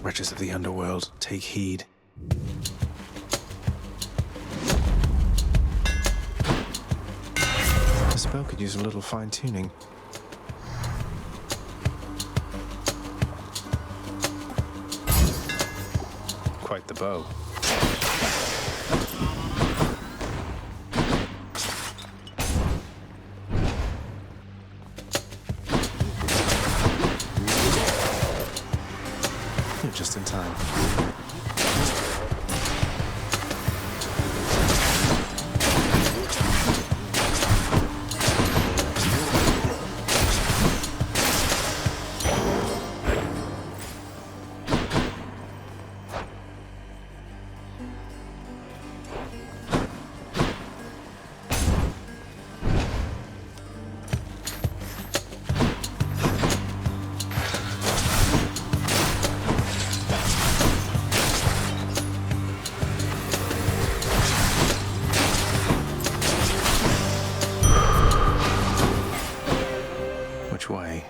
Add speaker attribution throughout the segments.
Speaker 1: wretches of the underworld, take heed. The spell could use a little fine-tuning. Quite the bow. You're just in time. Which way?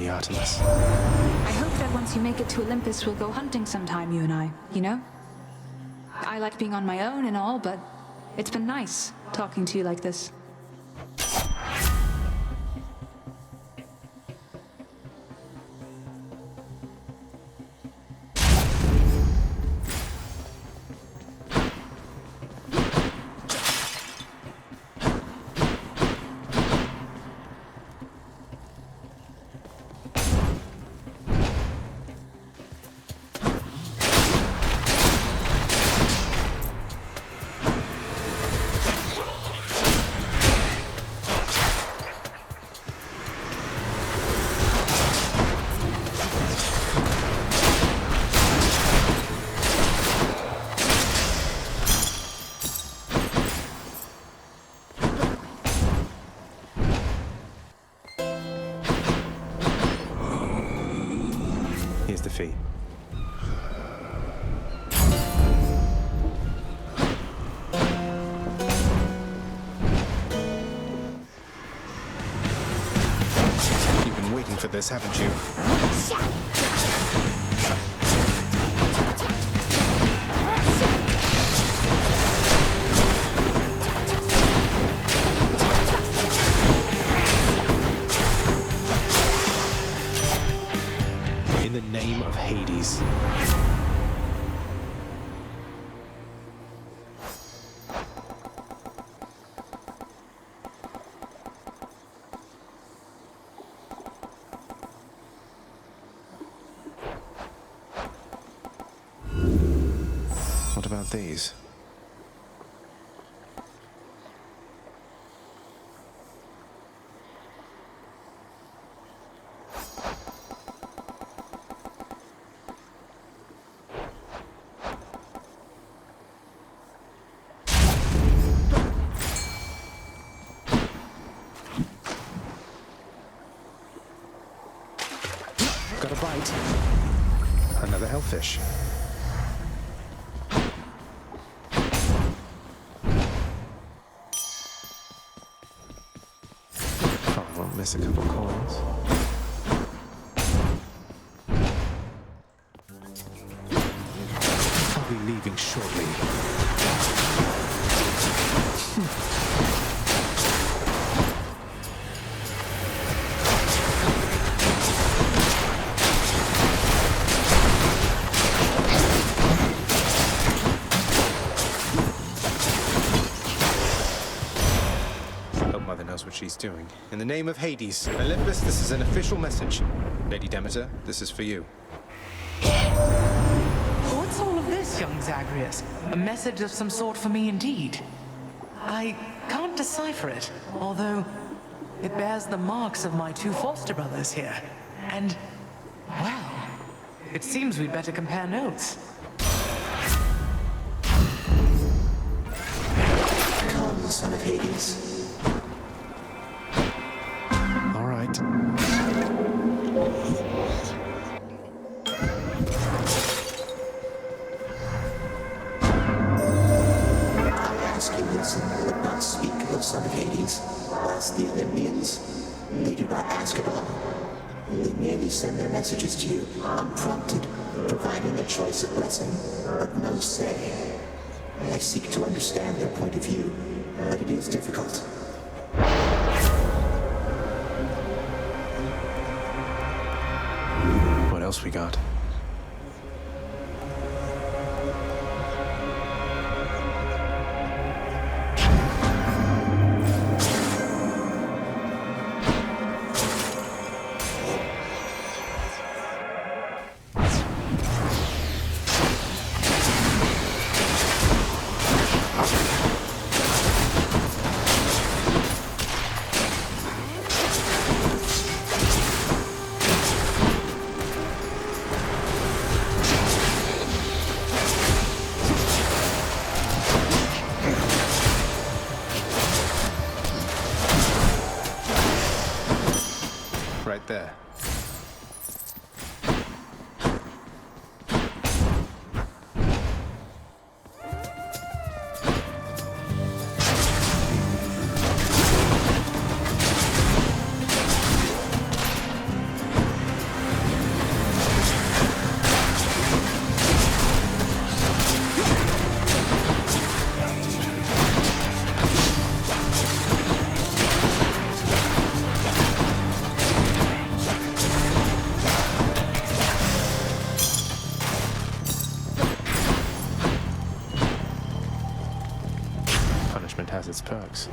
Speaker 1: Artemis.
Speaker 2: I hope that once you make it to Olympus, we'll go hunting sometime, you and I, you know? I like being on my own and all, but it's been nice talking to you like this.
Speaker 1: Here's the fee. You've been waiting for this, haven't you? In the name of Hades. What about these? Got a bite. Another hellfish. Probably won't miss a couple coins. I'll be leaving shortly. Mother knows what she's doing. In the name of Hades, Olympus, this is an official message. Lady Demeter, this is for you.
Speaker 3: What's all of this, young Zagreus? A message of some sort for me indeed. I can't decipher it, although it bears the marks of my two foster brothers here. And, well, It seems we'd better compare notes.
Speaker 4: Come, son of Hades.
Speaker 1: All right.
Speaker 4: I ask you listen, but not speak, O son of Hades, whilst the Olympians, they do not ask at all. They merely send their messages to you, unprompted, providing a choice of blessing, but no say. I seek to understand their point of view, but it is difficult.
Speaker 1: What else we got? Right there. Punishment has its perks.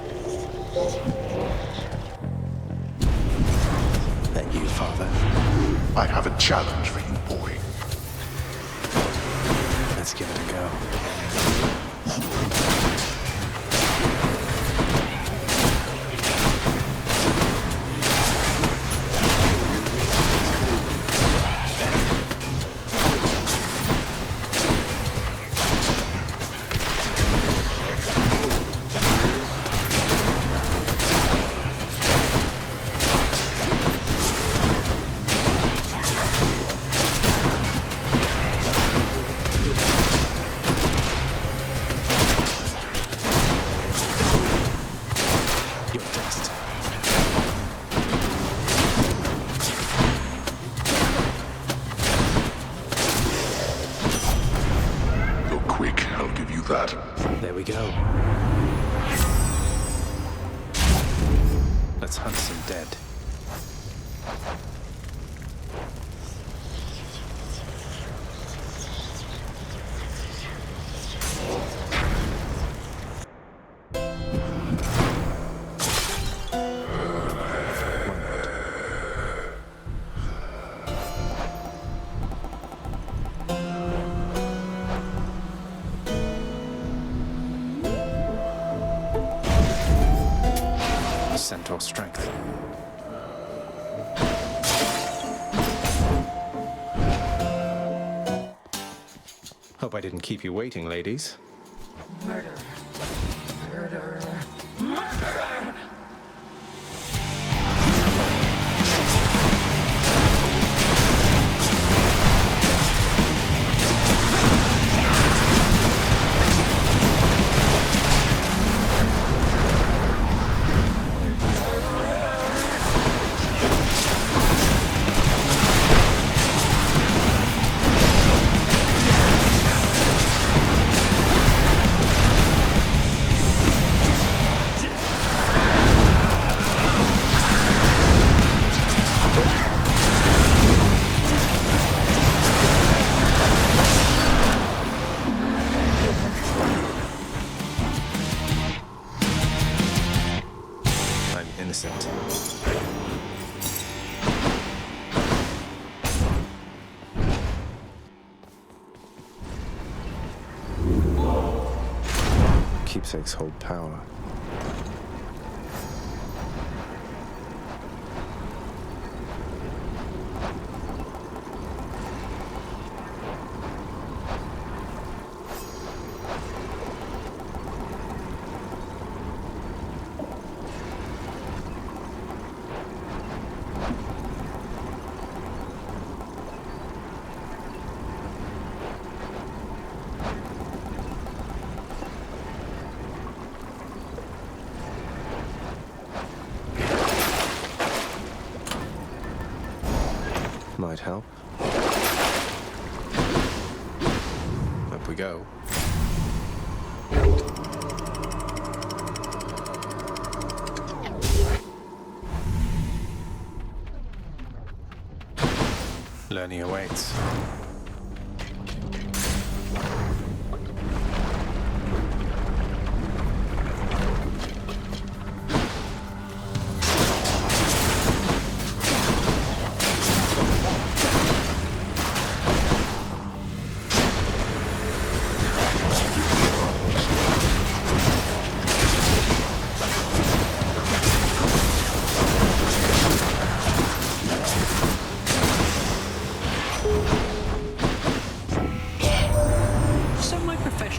Speaker 1: That you, Father?
Speaker 5: I have a challenge for you, boy.
Speaker 1: Let's give it a go. Your dust.
Speaker 5: You're quick, I'll give you that.
Speaker 1: There we go. Let's hunt some dead. Centaur strength. Hope I didn't keep you waiting, ladies.
Speaker 3: Murder. Murder. Murder!
Speaker 1: innocent. Keepsakes hold power. might help. Up we go. Learning awaits.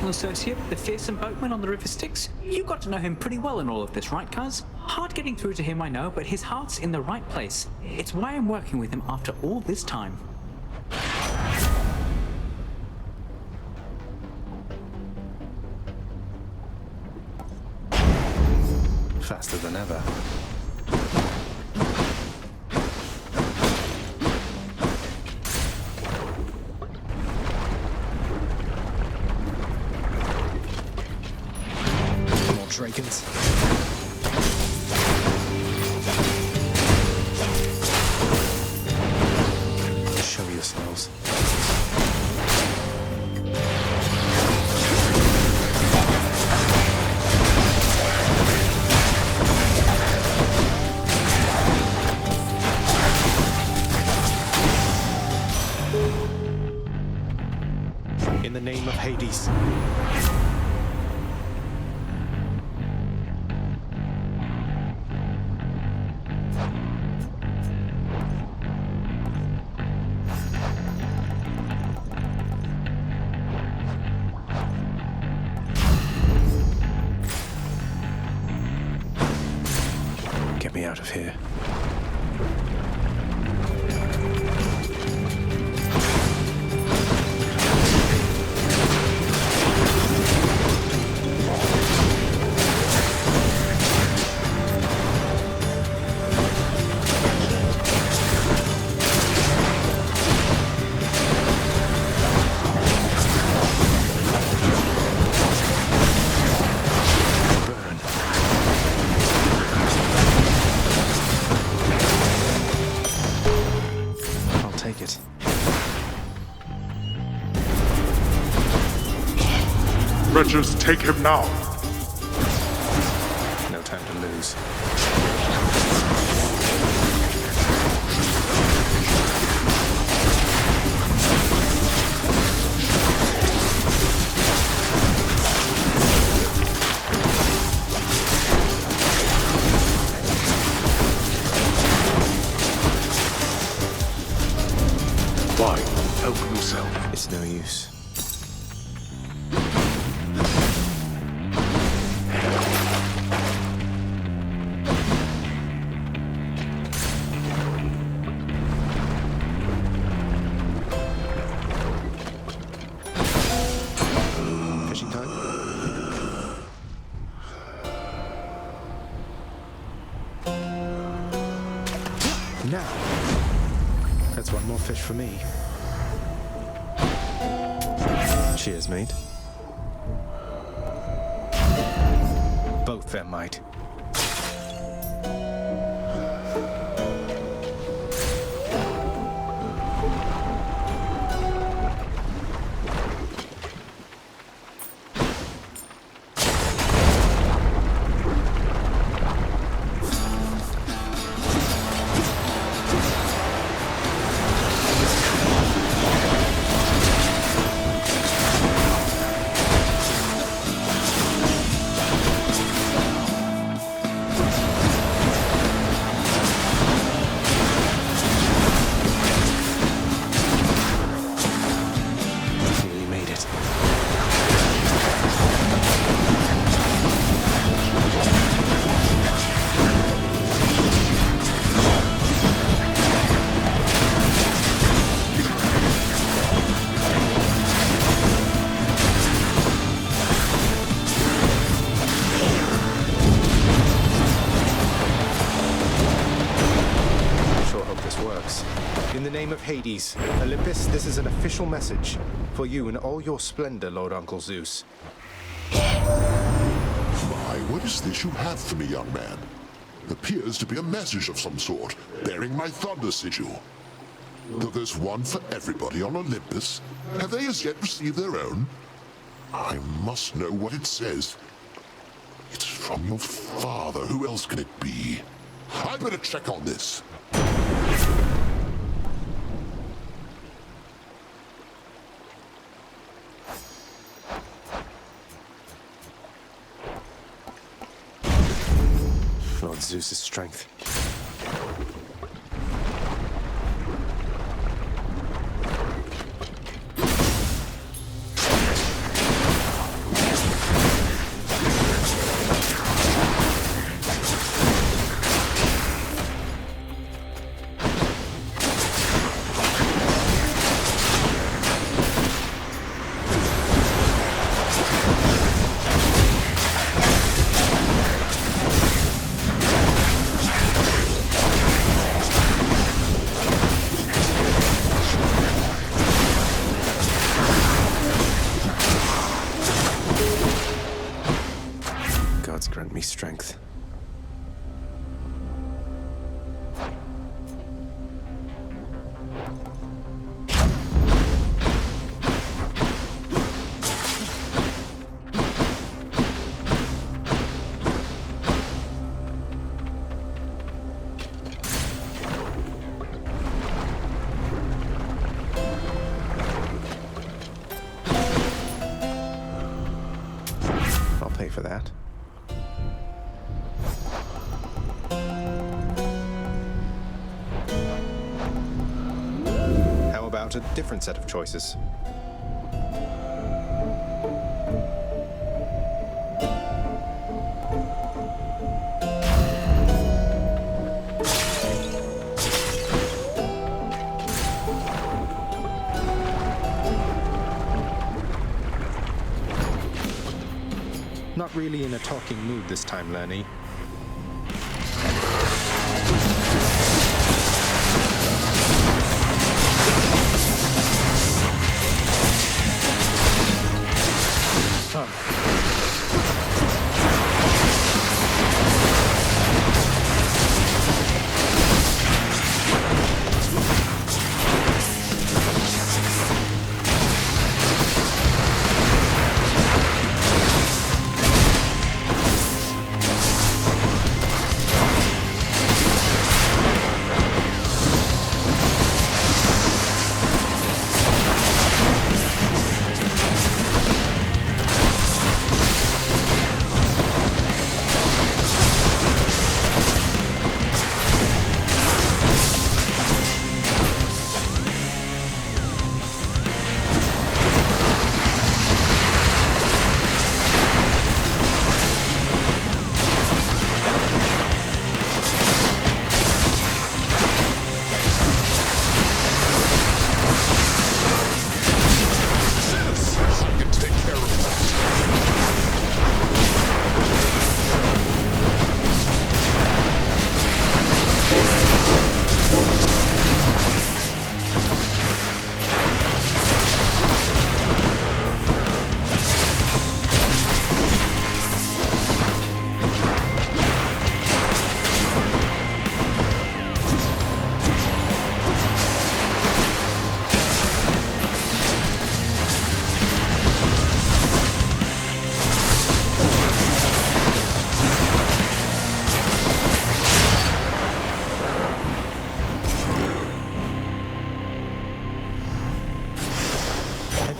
Speaker 6: Associate, the fearsome boatman on the river Styx. You got to know him pretty well in all of this, right, cuz? Hard getting through to him, I know, but his heart's in the right place. It's why I'm working with him after all this time.
Speaker 1: Faster than ever. Dragons. Show yourselves. In the name of Hades. Get me out of here. Take it.
Speaker 5: Wretches, take him now.
Speaker 1: No time to lose.
Speaker 5: Why? Help yourself.
Speaker 1: It's no use. Fishing time? Now. That's one more fish for me. Cheers, mate. Both their might. Hades. Olympus, this is an official message. For you in all your splendor, Lord Uncle Zeus.
Speaker 7: My, what is this you have for me, young man? Appears to be a message of some sort, bearing my thunder sigil. Though there's one for everybody on Olympus, have they as yet received their own? I must know what it says. It's from your father. Who else can it be? I better check on this.
Speaker 1: Lord Zeus's strength. Gods grant me strength. I'll pay for that. How about a different set of choices? Not really in a talking mood this time, Lenny.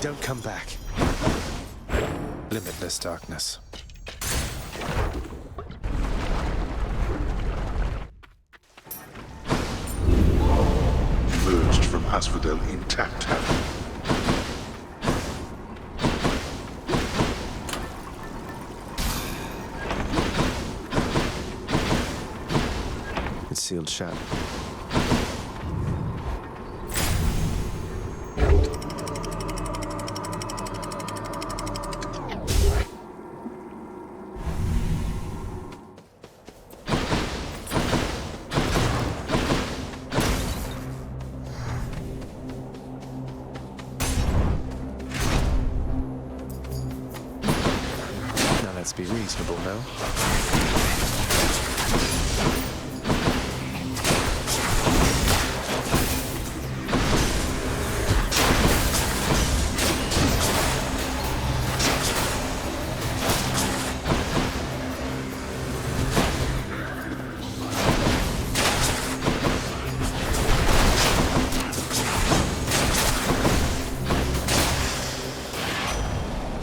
Speaker 1: Don't come back. Limitless darkness.
Speaker 5: Emerged from Asphodel intact.
Speaker 1: It's sealed shut. Let's be reasonable, no?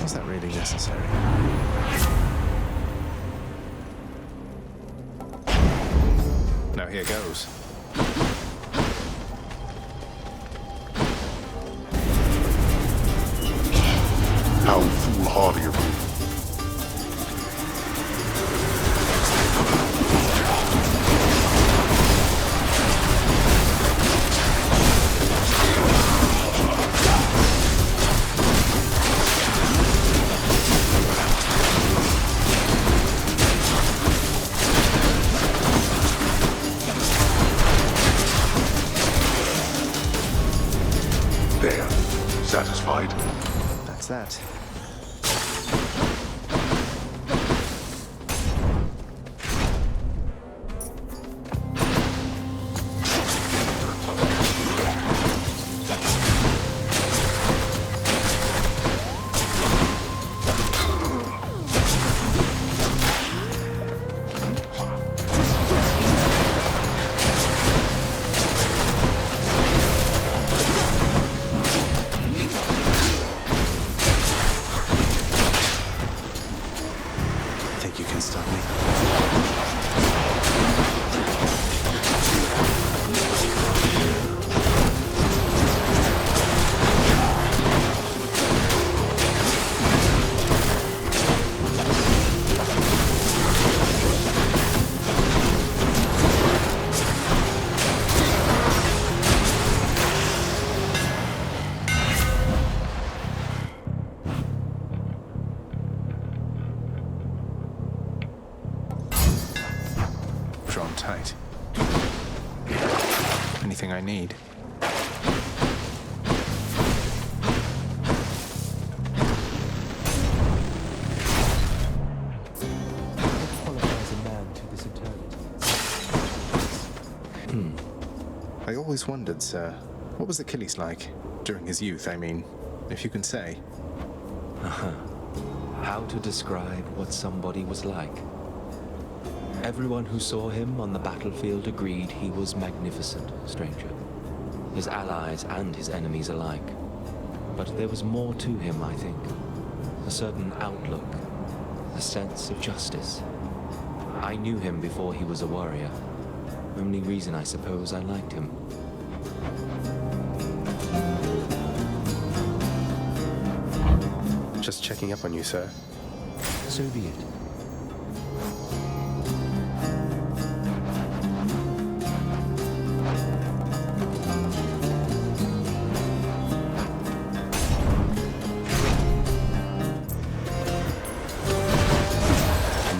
Speaker 1: Was that really necessary? Now here goes.
Speaker 7: How foolhardy of you. There. Satisfied?
Speaker 1: That's that. Think you can stop me? Drawn tight. Anything I need? I always wondered, sir, what was Achilles like? During his youth, I mean, if you can say.
Speaker 8: How to describe what somebody was like? Everyone who saw him on the battlefield agreed he was magnificent, stranger. His allies and his enemies alike. But there was more to him, I think. A certain outlook, a sense of justice. I knew him before he was a warrior. Only reason, I suppose, I liked him.
Speaker 1: Just checking up on you, sir.
Speaker 8: So be it.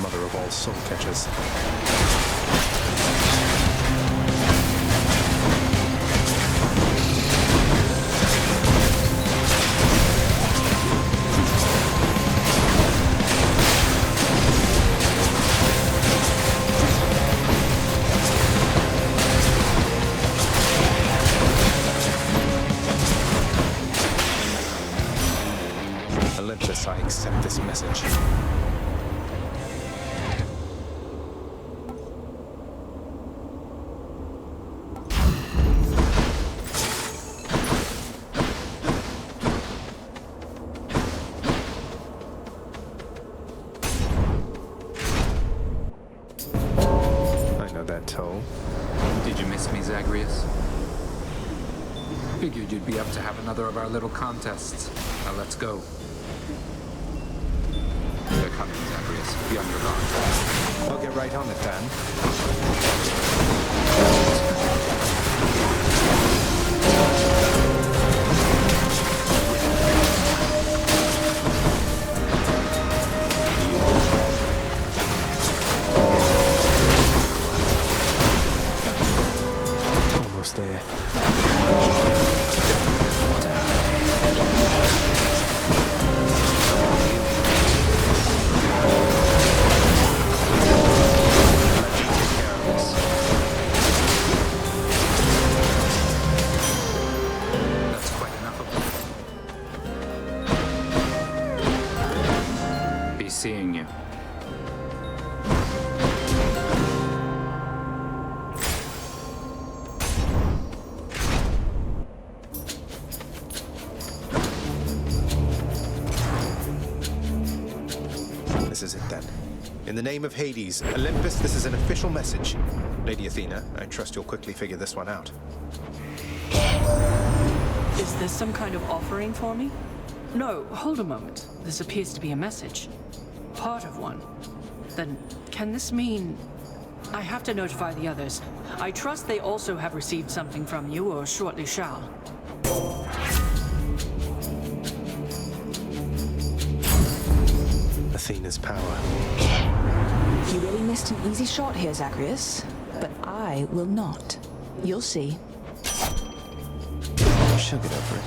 Speaker 1: Mother of all soul catchers. Olympus, I accept this message. I know that toll.
Speaker 9: Did you miss me, Zagreus? Figured you'd be up to have another of our little contests. Now let's go. They're coming, Zagreus. Be on your guard.
Speaker 1: I'll get right on it, Dan. Almost there.
Speaker 9: seeing you.
Speaker 1: This is it then. In the name of Hades, Olympus, this is an official message. Lady Athena, I trust you'll quickly figure this one out.
Speaker 10: Is this some kind of offering for me? No, hold a moment. This appears to be a message. Part of one. Then, can this mean... I have to notify the others. I trust they also have received something from you, or shortly shall.
Speaker 1: Athena's power.
Speaker 2: You really missed an easy shot here, Zagreus. But I will not. You'll see.
Speaker 1: She'll get over it.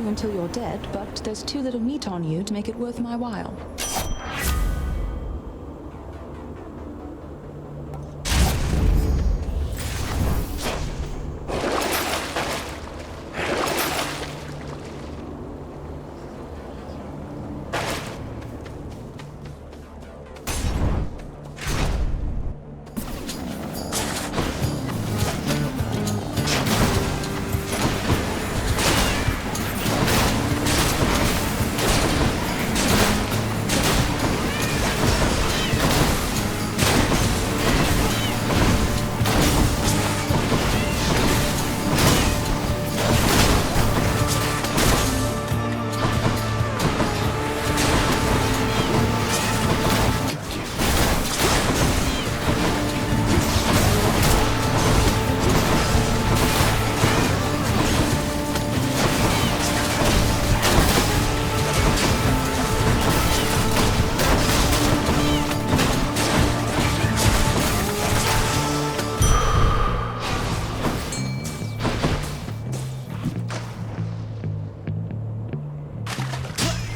Speaker 2: Until you're dead, but there's too little meat on you to make it worth my while.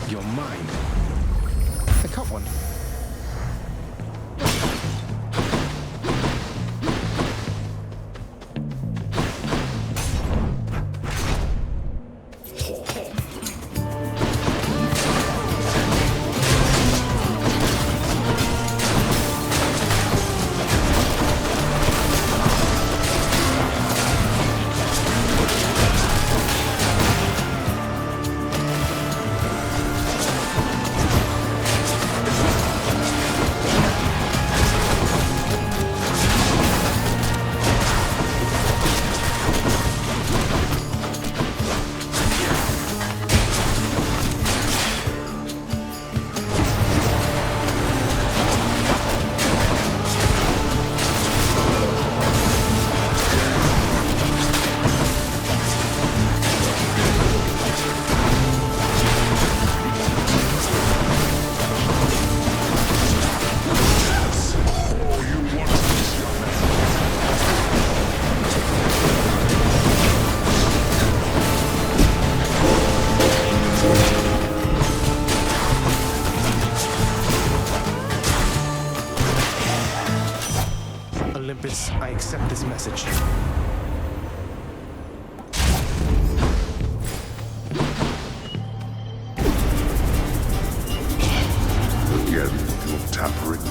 Speaker 1: You're mine. I cut one. Olympus, I accept this message.
Speaker 5: Again, you're tampering.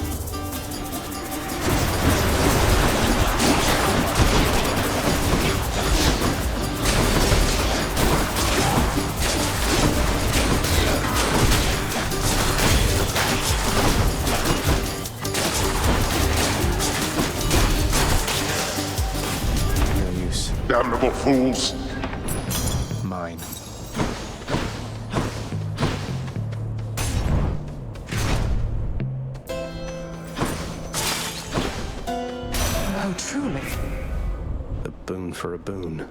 Speaker 5: Damnable fools!
Speaker 1: Mine.
Speaker 3: Oh, truly?
Speaker 1: A boon for a boon.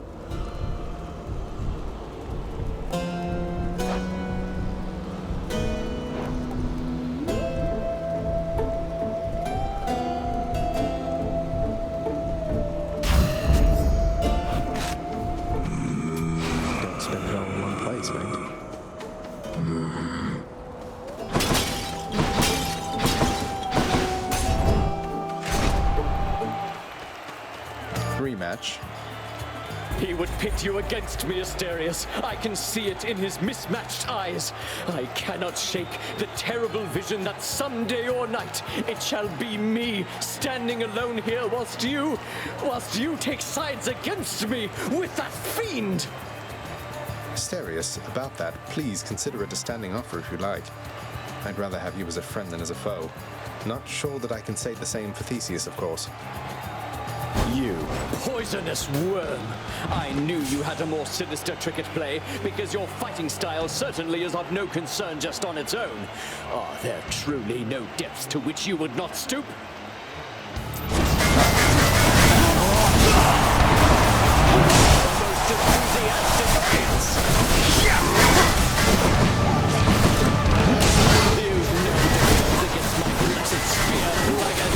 Speaker 1: match.
Speaker 11: He would pit you against me, Asterius. I can see it in his mismatched eyes. I cannot shake the terrible vision that someday or night it shall be me standing alone here whilst you take sides against me with that fiend.
Speaker 1: Asterius, about that, please consider it a standing offer if you like. I'd rather have you as a friend than as a foe. Not sure that I can say the same for Theseus, of course.
Speaker 11: You poisonous worm! I knew you had a more sinister trick at play, because your fighting style certainly is of no concern just on its own. Are there truly no depths to which you would not stoop? Most enthusiastic hits! You've no defense against my blessed spear, dragon!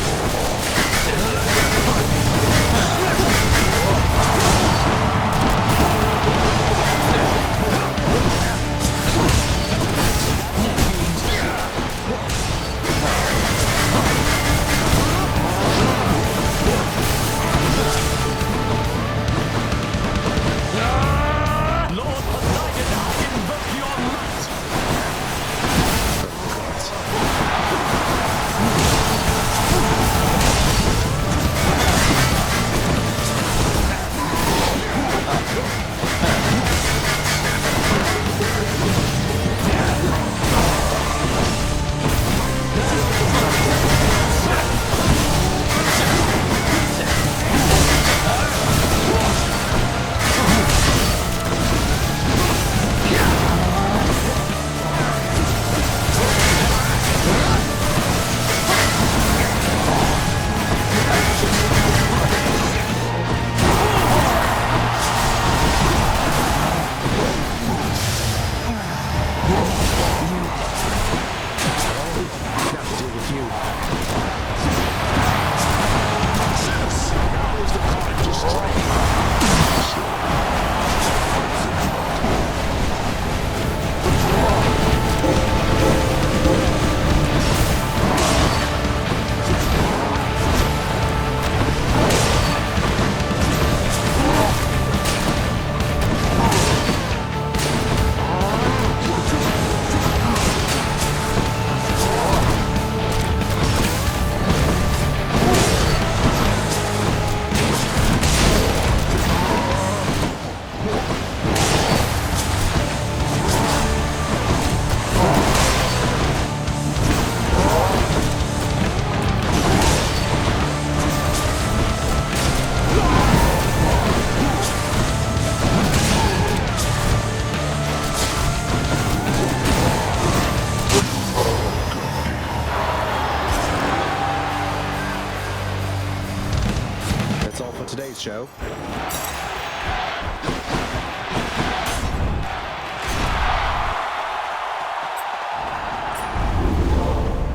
Speaker 1: Today's show.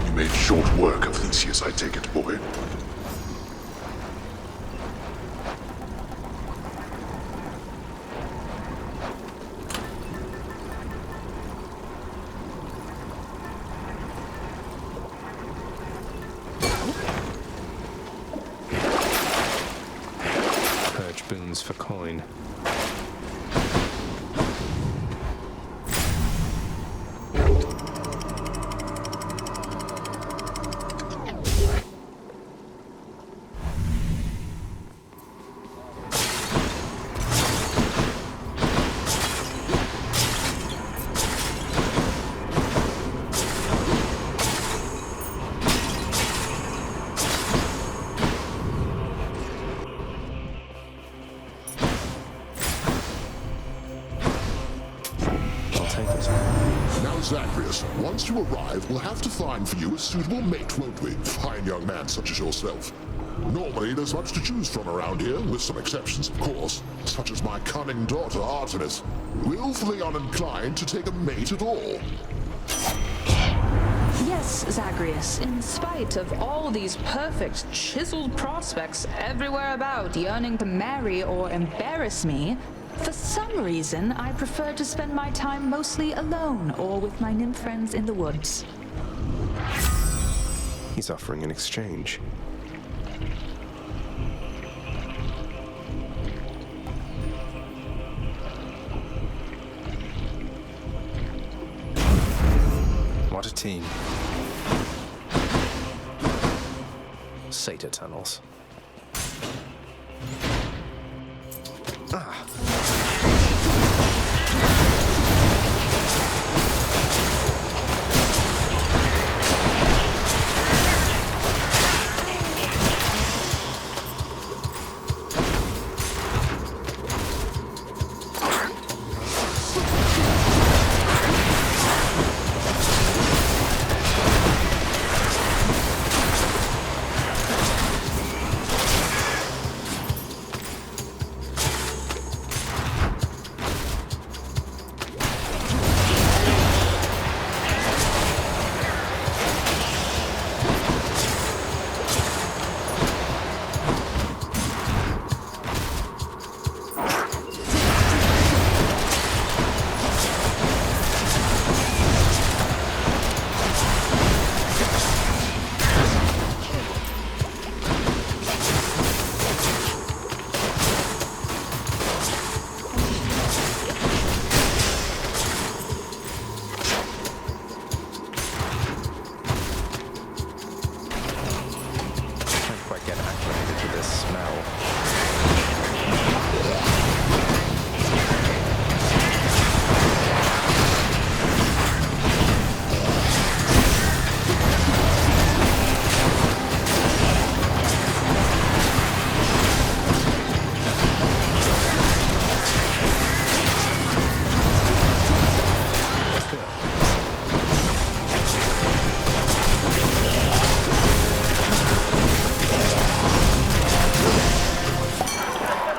Speaker 5: You made short work of Theseus, I take it, boy.
Speaker 1: Boons for coin.
Speaker 7: Zagreus, once you arrive, we'll have to find for you a suitable mate, won't we? Fine young man such as yourself. Normally, there's much to choose from around here, with some exceptions, of course, such as my cunning daughter, Artemis, willfully uninclined to take a mate at all.
Speaker 2: Yes, Zagreus, in spite of all these perfect, chiseled prospects everywhere about yearning to marry or embarrass me, for some reason, I prefer to spend my time mostly alone or with my nymph friends in the woods.
Speaker 1: He's offering an exchange. routine. Satyr tunnels. Ah.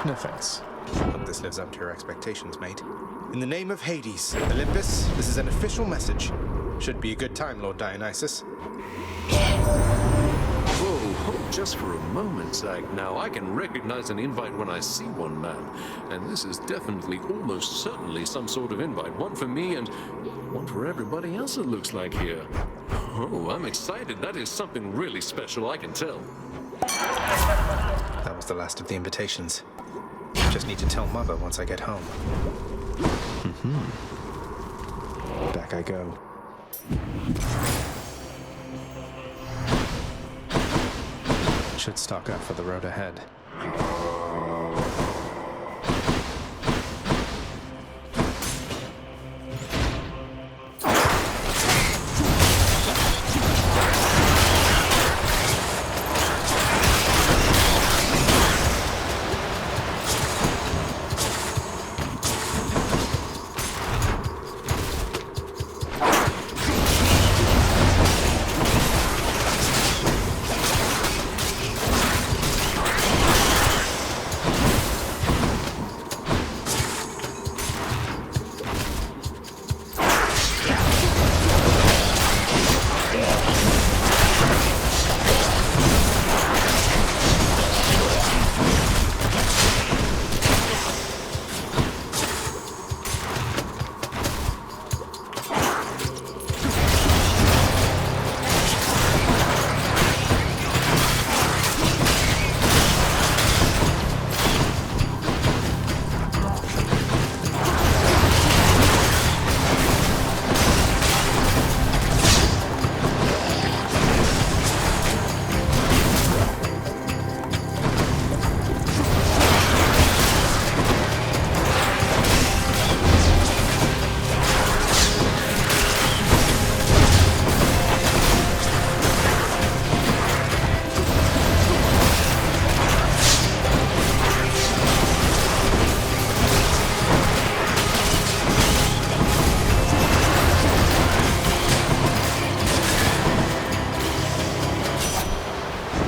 Speaker 1: No thanks. Hope this lives up to your expectations, mate. In the name of Hades, Olympus, this is an official message. Should be a good time, Lord Dionysus.
Speaker 12: Whoa, just for a moment, Zach. Now, I can recognize an invite when I see one, man. And this is definitely, almost certainly, some sort of invite. One for me and one for everybody else, it looks like here. Oh, I'm excited. That is something really special, I can tell.
Speaker 1: That was the last of the invitations. Just need to tell Mother once I get home. Back I go. Should stock up for the road ahead.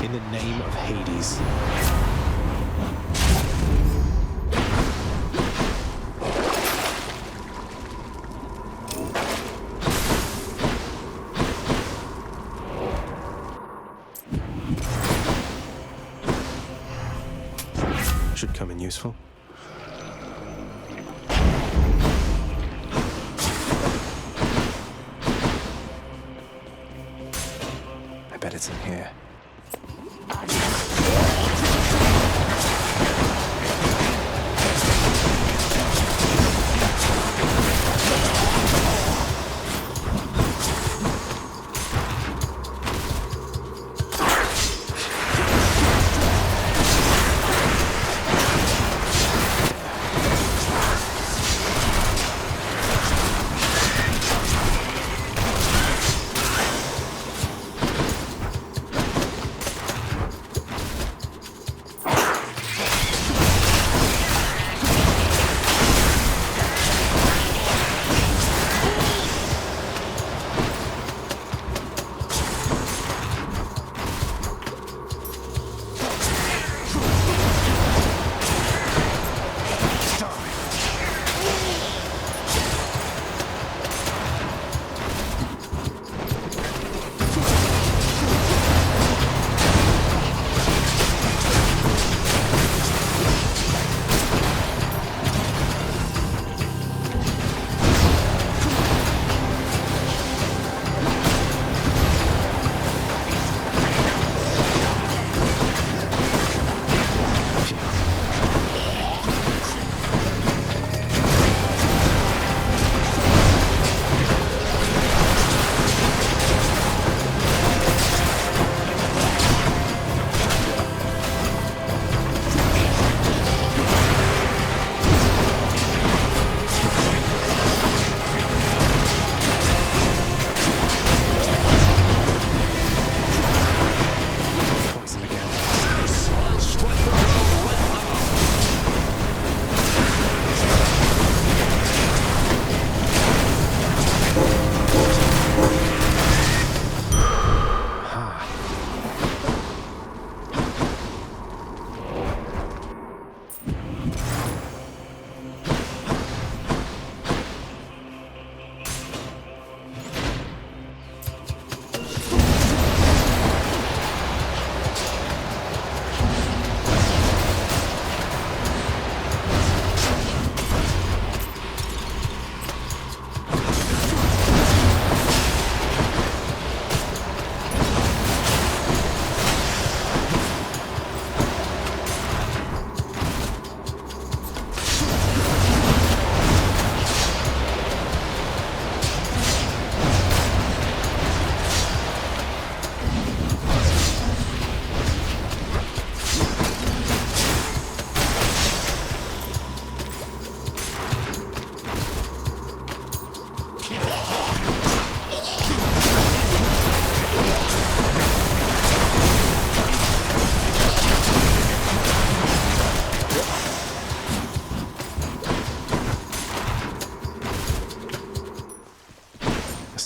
Speaker 1: In the name of Hades. Should come in useful. I bet it's in here.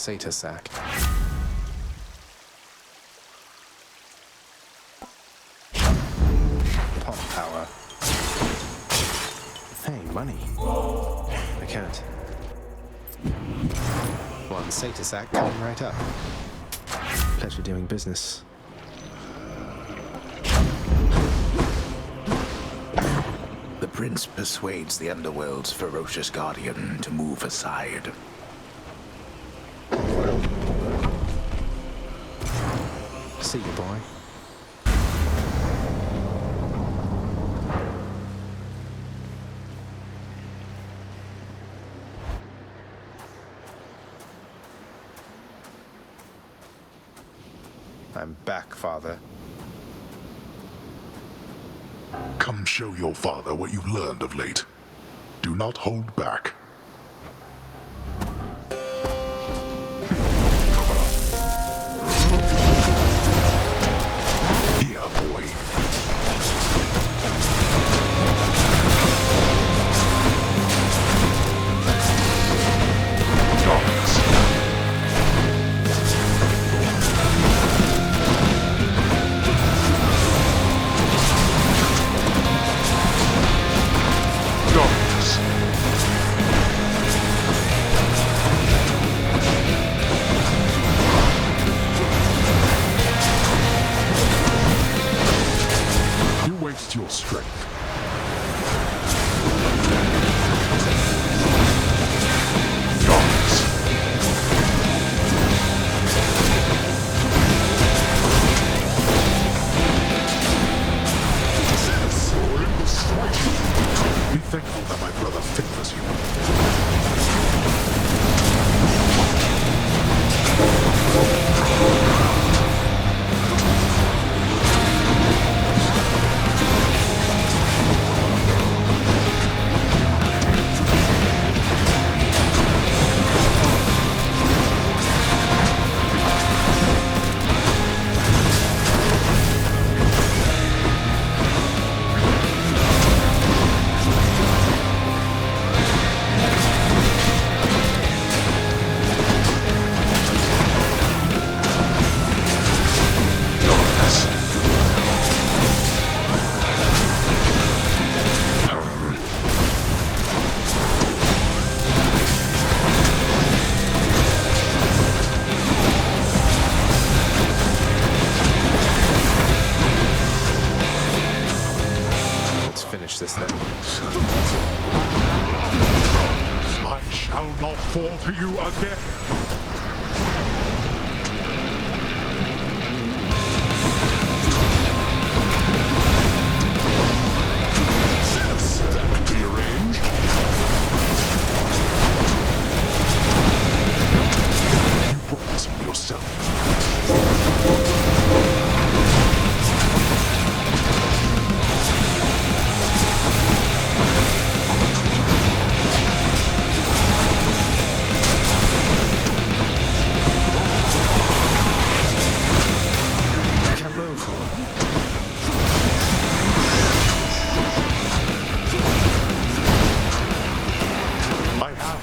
Speaker 1: satyr sack. Pop power. Hey, money. I can't. One satyr sack coming right up. Pleasure doing business.
Speaker 13: The prince persuades the underworld's ferocious guardian to move aside.
Speaker 1: See you, boy. I'm back, Father.
Speaker 5: Come show your father what you've learned of late. Do not hold back. Here, boy. Your strength. Darkness. You're in the strife. Be thankful that my brother favors you.
Speaker 1: This then.
Speaker 5: I shall not fall to you again. That be arranged. You brought this on yourself.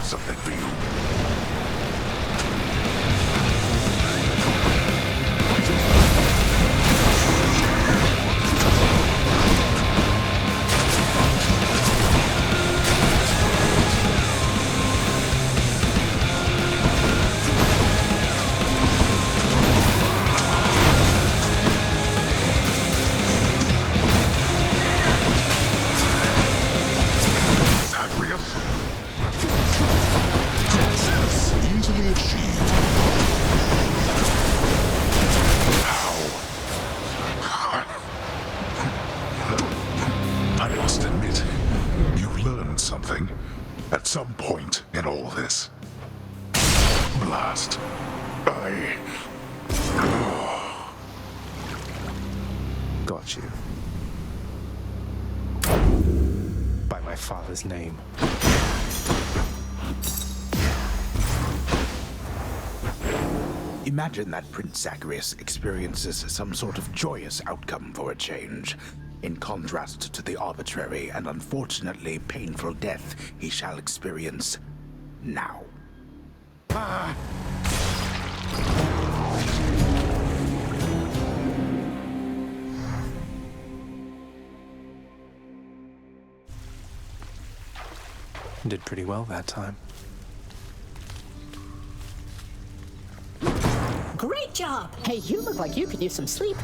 Speaker 5: Something for you. Easily achieved. How? I must admit, you learned something at some point in all this. Blast.
Speaker 1: Got you. By my father's name.
Speaker 13: Imagine that Prince Zagreus experiences some sort of joyous outcome for a change, in contrast to the arbitrary and unfortunately painful death he shall experience now.
Speaker 1: Did pretty well that time.
Speaker 14: Great job! Hey, you look like you could use some sleep.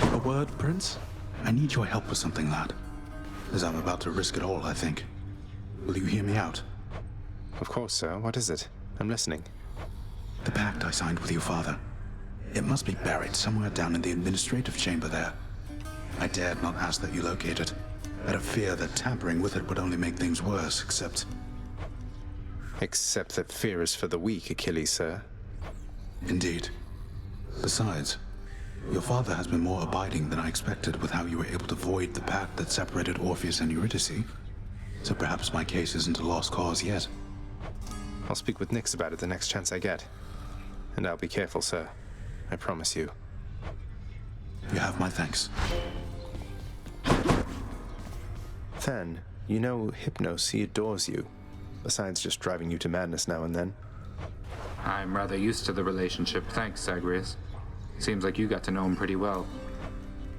Speaker 13: A word, Prince? I need your help with something, lad. As I'm about to risk it all, I think. Will you hear me out?
Speaker 1: Of course, sir. What is it? I'm listening.
Speaker 13: The pact I signed with your father. It must be buried somewhere down in the administrative chamber there. I dared not ask that you locate it. Out of fear that tampering with it would only make things worse, except
Speaker 1: that fear is for the weak, Achilles, sir.
Speaker 13: Indeed. Besides, your father has been more abiding than I expected with how you were able to void the pact that separated Orpheus and Eurydice. So perhaps my case isn't a lost cause yet.
Speaker 1: I'll speak with Nyx about it the next chance I get. And I'll be careful, sir. I promise you.
Speaker 13: You have my thanks.
Speaker 1: Then, you know Hypnos, he adores you. Besides just driving you to madness now and then.
Speaker 9: I'm rather used to the relationship, thanks, Zagreus. Seems like you got to know him pretty well.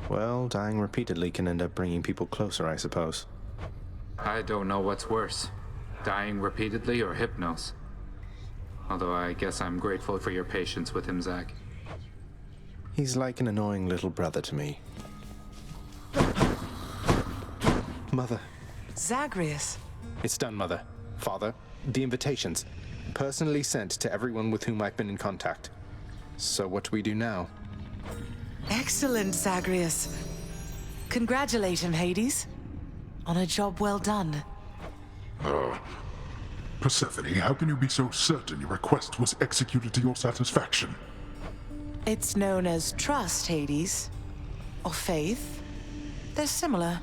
Speaker 1: Well, dying repeatedly can end up bringing people closer, I suppose.
Speaker 9: I don't know what's worse, dying repeatedly or Hypnos. Although I guess I'm grateful for your patience with him, Zag.
Speaker 1: He's like an annoying little brother to me. Mother.
Speaker 3: Zagreus.
Speaker 1: It's done, Mother. Father, the invitations. Personally sent to everyone with whom I've been in contact. So what do we do now?
Speaker 3: Excellent, Zagreus. Congratulate him, Hades. On a job well done.
Speaker 5: Persephone, how can you be so certain your request was executed to your satisfaction?
Speaker 3: It's known as trust, Hades. Or faith. They're similar.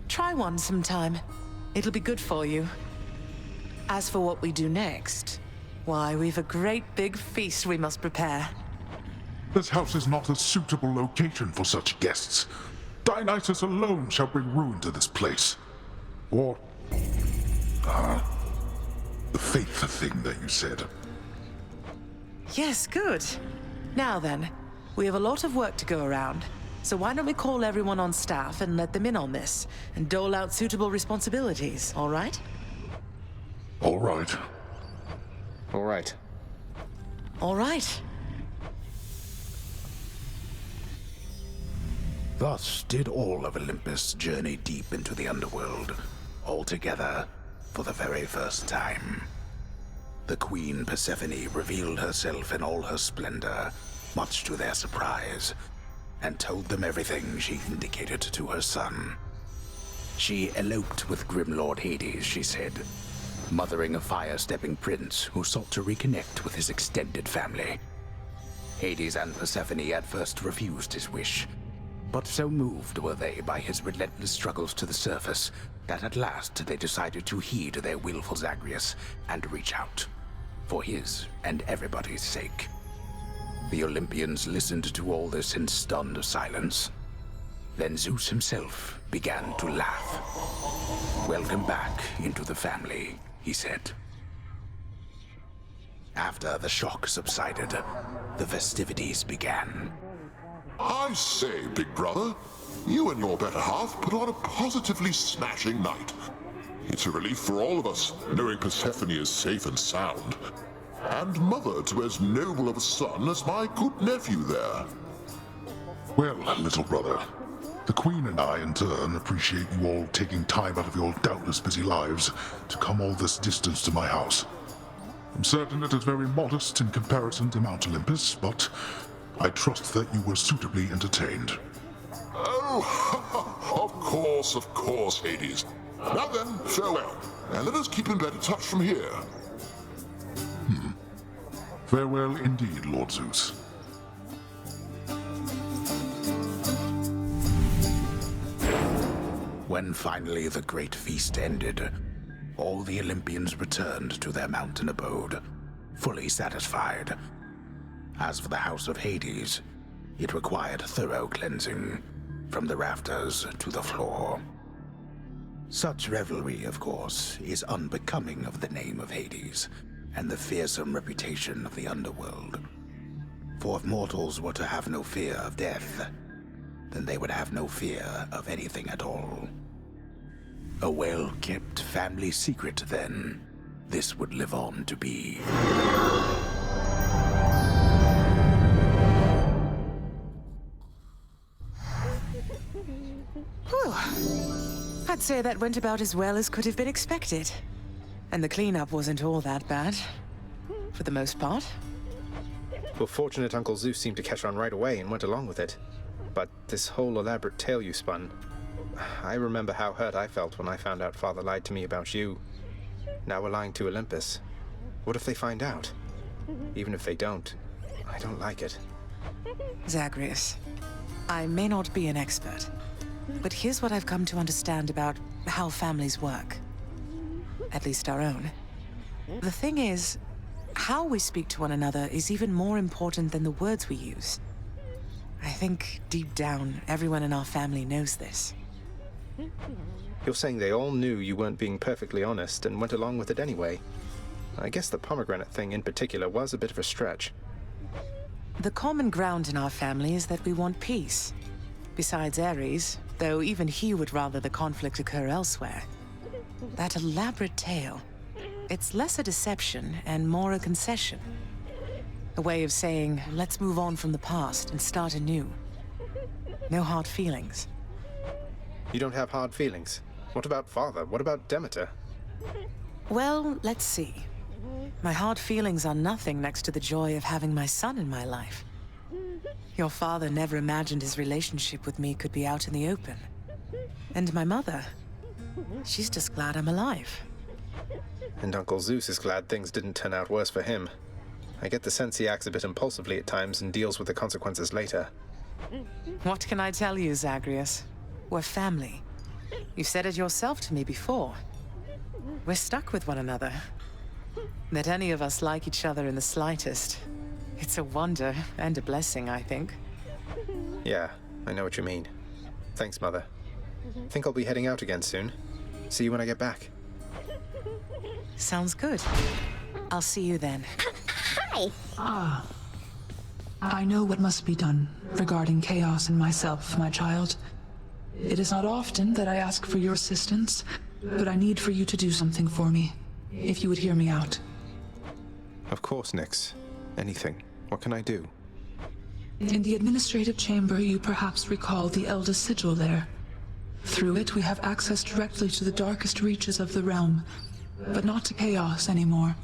Speaker 3: Try one sometime. It'll be good for you. As for what we do next, why, we've a great big feast we must prepare.
Speaker 5: This house is not a suitable location for such guests. Dionysus alone shall bring ruin to this place. Or... the faith thing that you said.
Speaker 3: Yes, good. Now then, we have a lot of work to go around. So why don't we call everyone on staff and let them in on this, and dole out suitable responsibilities, all right?
Speaker 5: All right.
Speaker 1: All right.
Speaker 3: All right.
Speaker 13: Thus did all of Olympus journey deep into the underworld, all together for the very first time. The Queen Persephone revealed herself in all her splendor, much to their surprise, and told them everything she indicated to her son. She eloped with Grim Lord Hades, she said, mothering a fire-stepping prince who sought to reconnect with his extended family. Hades and Persephone at first refused his wish, but so moved were they by his relentless struggles to the surface that at last they decided to heed their willful Zagreus and reach out, for his and everybody's sake. The Olympians listened to all this in stunned silence. Then Zeus himself began to laugh. "Welcome back into the family," he said. After the shock subsided, the festivities began.
Speaker 7: I say, big brother, you and your better half put on a positively smashing night. It's a relief for all of us, knowing Persephone is safe and sound. And mother to as noble of a son as my good nephew there.
Speaker 5: Well, little brother, the Queen and I, in turn, appreciate you all taking time out of your doubtless busy lives to come all this distance to my house. I'm certain it is very modest in comparison to Mount Olympus, but I trust that you were suitably entertained.
Speaker 7: Oh, of course, Hades. Now then, farewell, and let us keep in better touch from here.
Speaker 5: Farewell indeed, Lord Zeus.
Speaker 13: When finally the great feast ended, all the Olympians returned to their mountain abode, fully satisfied. As for the house of Hades, it required thorough cleansing, from the rafters to the floor. Such revelry, of course, is unbecoming of the name of Hades, and the fearsome reputation of the underworld. For if mortals were to have no fear of death, then they would have no fear of anything at all. A well-kept family secret, then. This would live on to be.
Speaker 3: Whew. I'd say that went about as well as could have been expected. And the cleanup wasn't all that bad. For the most part.
Speaker 1: Well, fortunate Uncle Zeus seemed to catch on right away and went along with it. But this whole elaborate tale you spun... I remember how hurt I felt when I found out Father lied to me about you. Now we're lying to Olympus. What if they find out? Even if they don't, I don't like it.
Speaker 3: Zagreus, I may not be an expert, but here's what I've come to understand about how families work. At least our own. The thing is, how we speak to one another is even more important than the words we use. I think, deep down, everyone in our family knows this.
Speaker 1: You're saying they all knew you weren't being perfectly honest and went along with it anyway. I guess the pomegranate thing in particular was a bit of a stretch.
Speaker 3: The common ground in our family is that we want peace. Besides Ares, though even he would rather the conflict occur elsewhere. That elaborate tale, it's less a deception and more a concession. A way of saying, let's move on from the past and start anew. No hard feelings.
Speaker 1: You don't have hard feelings? What about Father? What about Demeter?
Speaker 3: Well, let's see. My hard feelings are nothing next to the joy of having my son in my life. Your father never imagined his relationship with me could be out in the open. And my mother, she's just glad I'm alive.
Speaker 1: And Uncle Zeus is glad things didn't turn out worse for him. I get the sense he acts a bit impulsively at times and deals with the consequences later.
Speaker 3: What can I tell you, Zagreus? We're family. You've said it yourself to me before. We're stuck with one another. That any of us like each other in the slightest. It's a wonder and a blessing, I think.
Speaker 1: Yeah, I know what you mean. Thanks, Mother. Think I'll be heading out again soon. See you when I get back.
Speaker 3: Sounds good. I'll see you then.
Speaker 15: Hi!
Speaker 16: Ah. I know what must be done regarding Chaos and myself, my child. It is not often that I ask for your assistance, but I need for you to do something for me, if you would hear me out.
Speaker 1: Of course, Nyx. Anything. What can I do?
Speaker 16: In the administrative chamber, you perhaps recall the Eldest Sigil there. Through it, we have access directly to the darkest reaches of the realm, but not to Chaos anymore.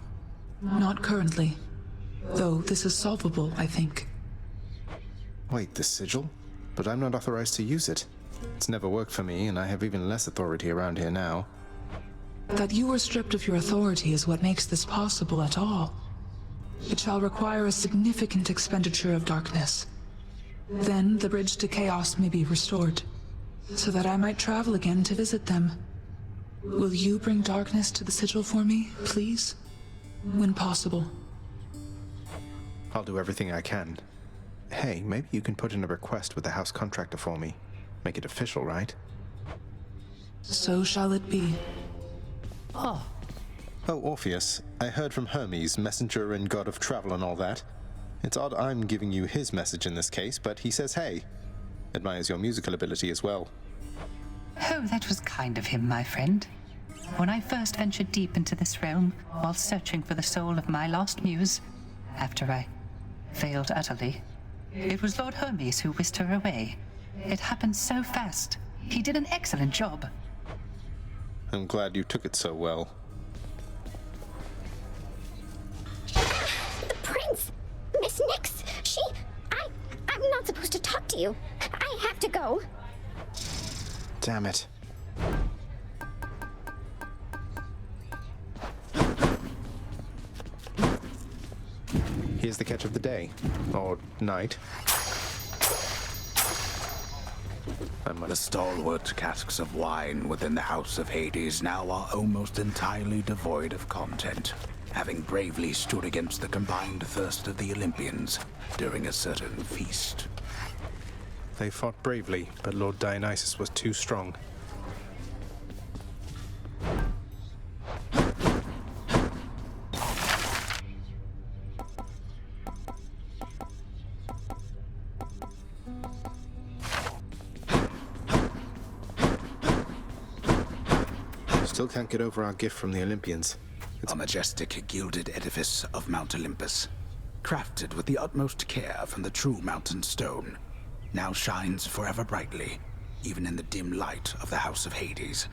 Speaker 16: Not currently. Though this is solvable, I think.
Speaker 1: Wait, the sigil? But I'm not authorized to use it. It's never worked for me, and I have even less authority around here now.
Speaker 16: That you are stripped of your authority is what makes this possible at all. It shall require a significant expenditure of darkness. Then the bridge to Chaos may be restored, so that I might travel again to visit them. Will you bring darkness to the sigil for me, please? When possible.
Speaker 1: I'll do everything I can. Hey, maybe you can put in a request with the house contractor for me. Make it official, right?
Speaker 16: So shall it be.
Speaker 1: Oh, Orpheus, I heard from Hermes, messenger and god of travel and all that. It's odd I'm giving you his message in this case, but he says hey. Admires your musical ability as well.
Speaker 17: Oh, that was kind of him, my friend. When I first ventured deep into this realm, while searching for the soul of my lost muse, after I failed utterly, it was Lord Hermes who whisked her away. It happened so fast. He did an excellent job.
Speaker 1: I'm glad you took it so well.
Speaker 15: The prince! Miss Nyx! I'm not supposed to talk to you. I have to go.
Speaker 1: Damn it. Here's the catch of the day. Or night.
Speaker 13: The stalwart casks of wine within the House of Hades now are almost entirely devoid of content, having bravely stood against the combined thirst of the Olympians during a certain feast.
Speaker 1: They fought bravely, but Lord Dionysus was too strong. Still can't get over our gift from the Olympians.
Speaker 13: A majestic gilded edifice of Mount Olympus, crafted with the utmost care from the true mountain stone, now shines forever brightly, even in the dim light of the House of Hades,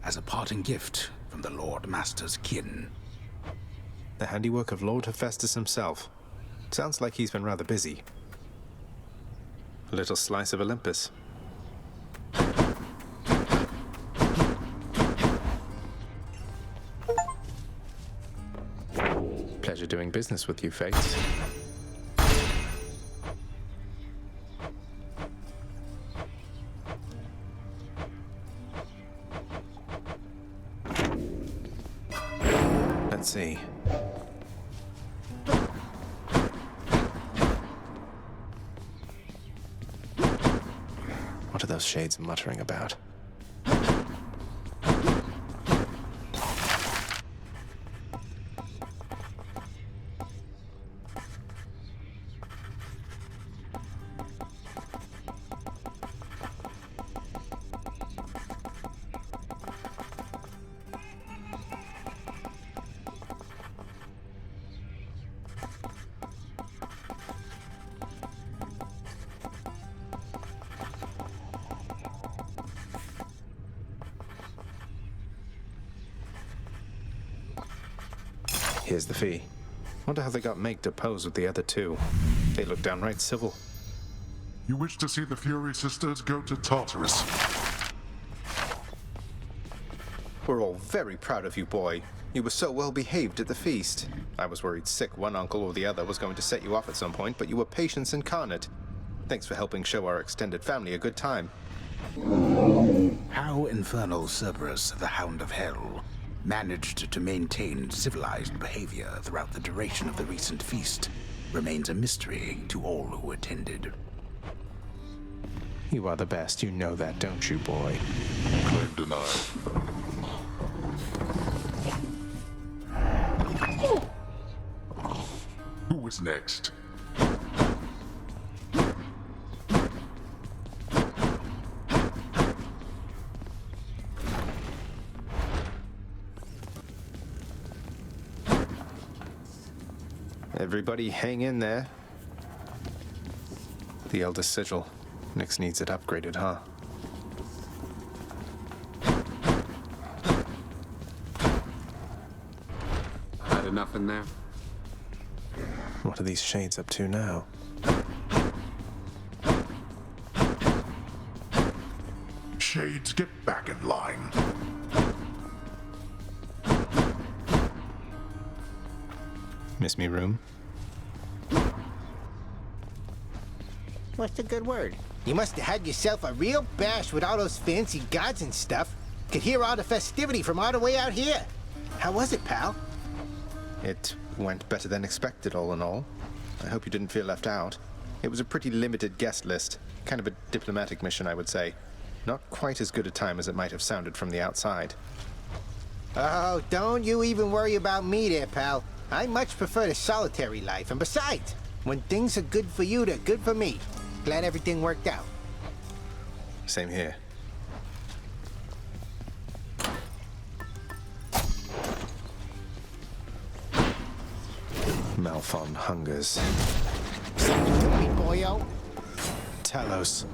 Speaker 13: as a parting gift from the Lord Master's kin.
Speaker 1: The handiwork of Lord Hephaestus himself. Sounds like he's been rather busy. A little slice of Olympus. Pleasure doing business with you, Fates. Let's see. What are those shades muttering about? Here's the fee. Wonder how they got Meg to pose with the other two. They look downright civil.
Speaker 5: You wish to see the Fury Sisters go to Tartarus?
Speaker 1: We're all very proud of you, boy. You were so well behaved at the feast. I was worried sick one uncle or the other was going to set you off at some point, but you were patience incarnate. Thanks for helping show our extended family a good time.
Speaker 13: How infernal Cerberus, the Hound of Hell, managed to maintain civilized behavior throughout the duration of the recent feast remains a mystery to all who attended.
Speaker 1: You are the best, you know that, don't you, boy?
Speaker 5: Claim denied. Who is next?
Speaker 1: Everybody hang in there. The eldest sigil. Nyx needs it upgraded, huh?
Speaker 9: Had enough in there?
Speaker 1: What are these shades up to now?
Speaker 5: Shades, get back in line.
Speaker 1: Miss me room?
Speaker 18: What's the good word? You must have had yourself a real bash with all those fancy gods and stuff. Could hear all the festivity from all the way out here. How was it, pal?
Speaker 1: It went better than expected, all in all. I hope you didn't feel left out. It was a pretty limited guest list. Kind of a diplomatic mission, I would say. Not quite as good a time as it might have sounded from the outside.
Speaker 18: Oh, don't you even worry about me there, pal. I much prefer the solitary life, and besides, when things are good for you, they're good for me. Glad everything worked out.
Speaker 1: Same here. Malphon hungers.
Speaker 18: Something to me, boyo.
Speaker 1: Talos.